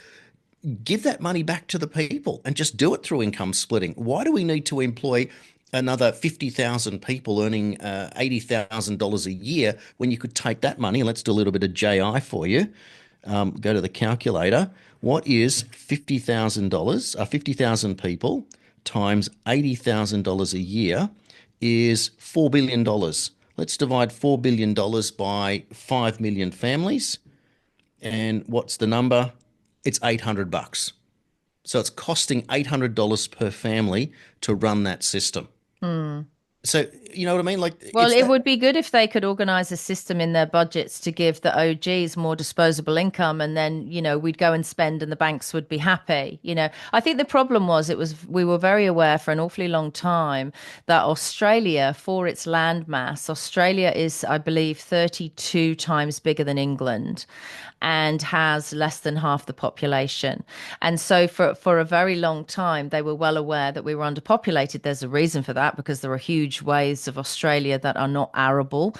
Give that money back to the people and just do it through income splitting. Why do we need to employ another 50,000 people earning $80,000 a year when you could take that money? Let's do a little bit of JI for you. Go to the calculator. What is $50,000? 50,000 people times $80,000 a year is $4 billion. Let's divide $4 billion by 5 million families. And what's the number? It's $800. So it's costing $800 per family to run that system. So, you know what I mean? Well, it would be good if they could organize a system in their budgets to give the OGs more disposable income, and then, we'd go and spend and the banks would be happy. I think the problem was we were very aware for an awfully long time that Australia, for its land mass, Australia is, I believe, 32 times bigger than England and has less than half the population. And so for a very long time, they were well aware that we were underpopulated. There's a reason for that, because there are huge ways of Australia that are not arable,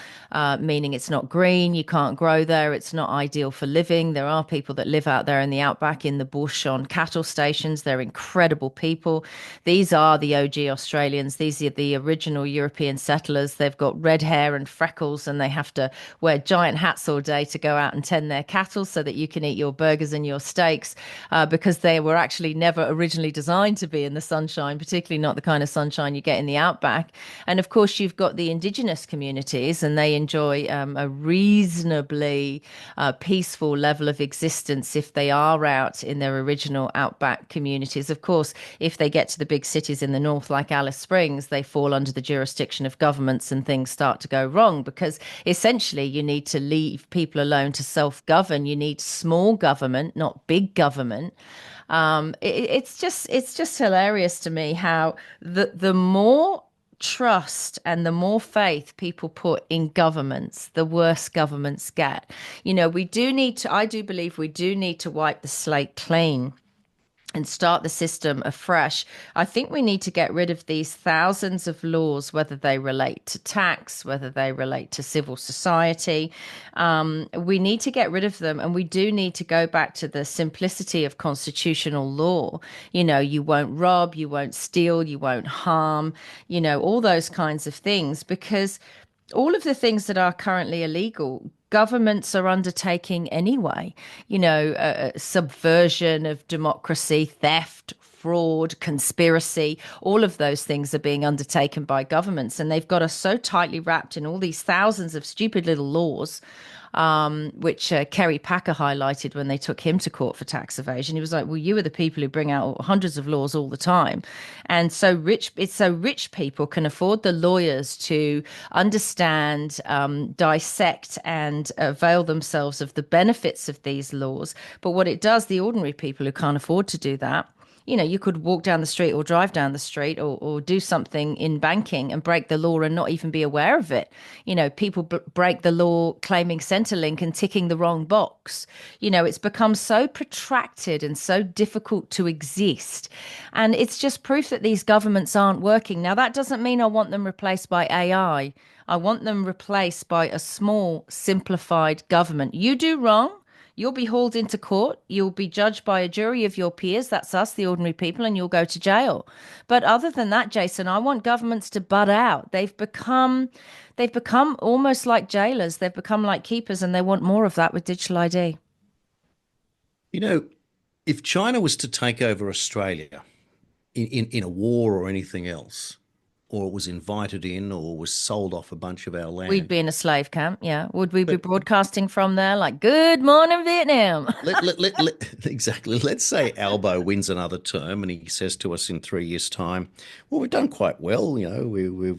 meaning it's not green, you can't grow there, it's not ideal for living. There are people that live out there in the outback, in the bush, on cattle stations. They're incredible people. These are the OG Australians. These are the original European settlers. They've got red hair and freckles, and they have to wear giant hats all day to go out and tend their cattle so that you can eat your burgers and your steaks, because they were actually never originally designed to be in the sunshine, particularly not the kind of sunshine you get in the outback. And of course, you've got the indigenous communities, and they enjoy a reasonably peaceful level of existence if they are out in their original outback communities. Of course, if they get to the big cities in the north, like Alice Springs, they fall under the jurisdiction of governments and things start to go wrong, because essentially you need to leave people alone to self-govern. You need small government, not big government. It's just hilarious to me how the more trust and the more faith people put in governments, the worse governments get. I do believe we do need to wipe the slate clean and start the system afresh. I think we need to get rid of these thousands of laws, whether they relate to tax, whether they relate to civil society. We need to get rid of them, and we do need to go back to the simplicity of constitutional law. You won't rob, you won't steal, you won't harm, all those kinds of things, because all of the things that are currently illegal, governments are undertaking anyway. Subversion of democracy, theft, fraud, conspiracy, all of those things are being undertaken by governments, and they've got us so tightly wrapped in all these thousands of stupid little laws, which Kerry Packer highlighted when they took him to court for tax evasion. He was like, well, you are the people who bring out hundreds of laws all the time. And so rich people can afford the lawyers to understand, dissect and avail themselves of the benefits of these laws. But what it does, the ordinary people who can't afford to do that, you could walk down the street or drive down the street or do something in banking and break the law and not even be aware of it. People break the law claiming Centrelink and ticking the wrong box. It's become so protracted and so difficult to exist. And it's just proof that these governments aren't working. Now, that doesn't mean I want them replaced by AI. I want them replaced by a small, simplified government. You do wrong, you'll be hauled into court. You'll be judged by a jury of your peers. That's us, the ordinary people, and you'll go to jail. But other than that, Jason, I want governments to butt out. They've become almost like jailers. They've become like keepers, and they want more of that with digital ID. If China was to take over Australia in a war or anything else, or it was invited in or was sold off a bunch of our We'd land. be in a slave camp, yeah. Would we be But broadcasting from there like, "Good morning, Vietnam"? exactly. Let's say Albo wins another term and he says to us in 3 years' time, "Well, we've done quite well. We're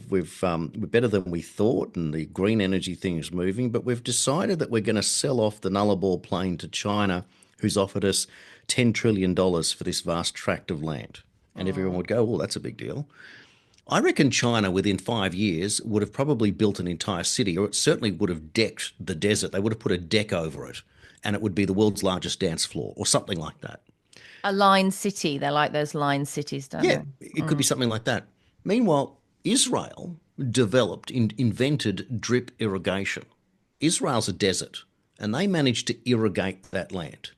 better than we thought, and the green energy thing is moving. But we've decided that we're going to sell off the Nullarbor plain to China, who's offered us $10 trillion for this vast tract of land." And everyone would go, "Well, that's a big deal." I reckon China within 5 years would have probably built an entire city, or it certainly would have decked the desert. They would have put a deck over it, and it would be the world's largest dance floor, or something like that. A line city. They're like those line cities, don't Yeah, they? it could be something like that. Meanwhile, Israel invented drip irrigation. Israel's a desert, and they managed to irrigate that land.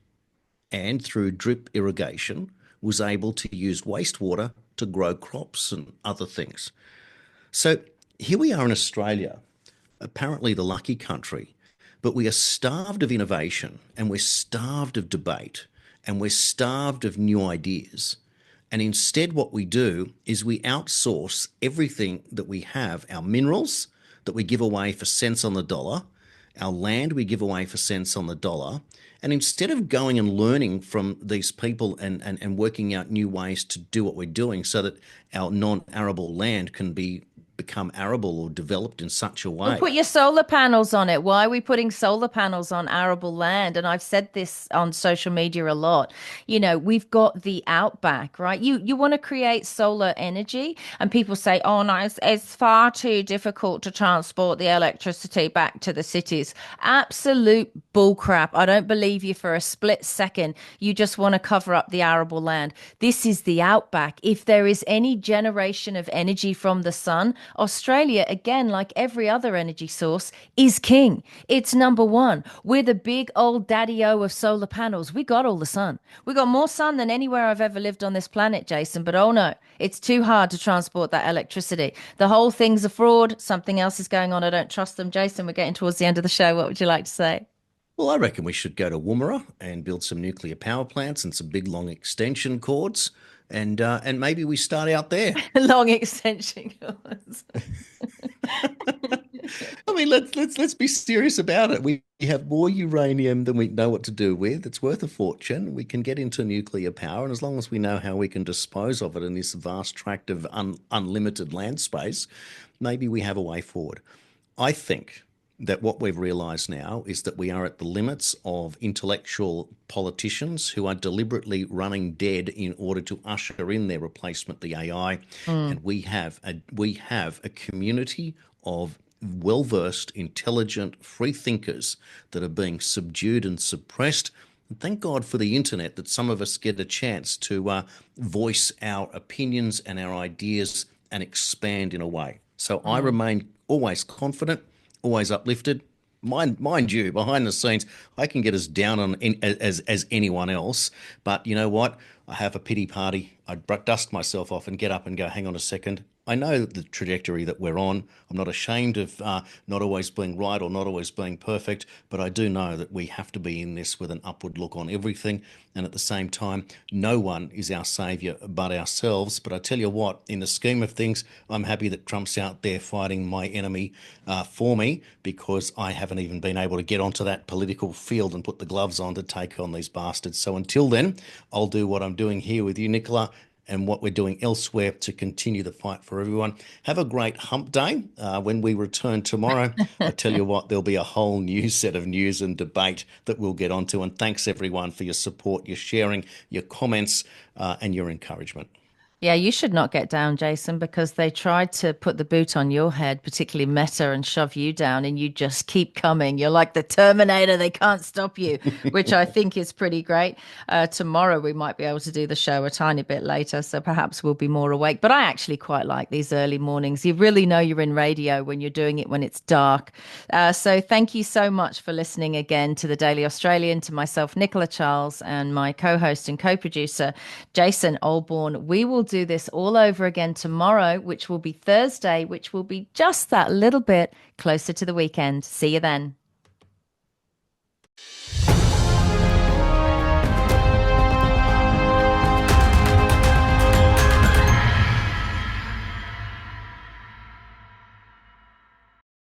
And through drip irrigation, was able to use wastewater to grow crops and other things. So here we are in Australia, apparently the lucky country, but we are starved of innovation and we're starved of debate and we're starved of new ideas. And instead, what we do is we outsource everything that we have, our minerals that we give away for cents on the dollar, our land we give away for cents on the dollar. And instead of going and learning from these people and working out new ways to do what we're doing so that our non-arable land can become arable or developed in such a Well, way. put your solar panels on it. Why are we putting solar panels on arable land? And I've said this on social media a lot. We've got the outback, right? You want to create solar energy, and people say, "Oh no, it's far too difficult to transport the electricity back to the cities." Absolute bullcrap. I don't believe you for a split second. You just want to cover up the arable land. This is the outback. If there is any generation of energy from the sun, Australia, again, like every other energy source, is king. It's number one. We're the big old daddy-o of solar panels. We got all the sun. We got more sun than anywhere I've ever lived on this planet, Jason. But oh no, it's too hard to transport that electricity. The whole thing's a fraud. Something else is going on. I don't trust them. Jason, we're getting towards the end of the show. What would you like to say? Well, I reckon we should go to Woomera and build some nuclear power plants and some big long extension cords, and maybe we start out there. Long extension cords. I mean, let's be serious about it. We have more uranium than we know what to do with. It's worth a fortune. We can get into nuclear power, and as long as we know how we can dispose of it in this vast tract of unlimited land space, maybe we have a way forward. I think that what we've realised now is that we are at the limits of intellectual politicians who are deliberately running dead in order to usher in their replacement, the AI. And we have a community of well-versed, intelligent, free thinkers that are being subdued and suppressed. And thank God for the internet that some of us get a chance to voice our opinions and our ideas and expand in a way. So I remain always confident, always uplifted. Mind you, behind the scenes, I can get as down on as anyone else. But you know what? I have a pity party. I dust myself off and get up and go, hang on a second. I know the trajectory that we're on. I'm not ashamed of not always being right or not always being perfect, but I do know that we have to be in this with an upward look on everything. And at the same time, no one is our saviour but ourselves. But I tell you what, in the scheme of things, I'm happy that Trump's out there fighting my enemy for me, because I haven't even been able to get onto that political field and put the gloves on to take on these bastards. So until then, I'll do what I'm doing here with you, Nicola, and what we're doing elsewhere to continue the fight for everyone. Have a great hump day. When we return tomorrow, I tell you what, there'll be a whole new set of news and debate that we'll get onto. And thanks everyone for your support, your sharing, your comments, and your encouragement. Yeah, you should not get down, Jason, because they tried to put the boot on your head, particularly Meta, and shove you down, and you just keep coming. You're like the Terminator. They can't stop you, which I think is pretty great. Tomorrow, we might be able to do the show a tiny bit later, so perhaps we'll be more awake. But I actually quite like these early mornings. You really know you're in radio when you're doing it when it's dark. So thank you so much for listening again to the Daily Australian, to myself, Nicola Charles, and my co-host and co-producer, Jason Olborn. We will do this all over again tomorrow, which will be Thursday, which will be just that little bit closer to the weekend. See you then.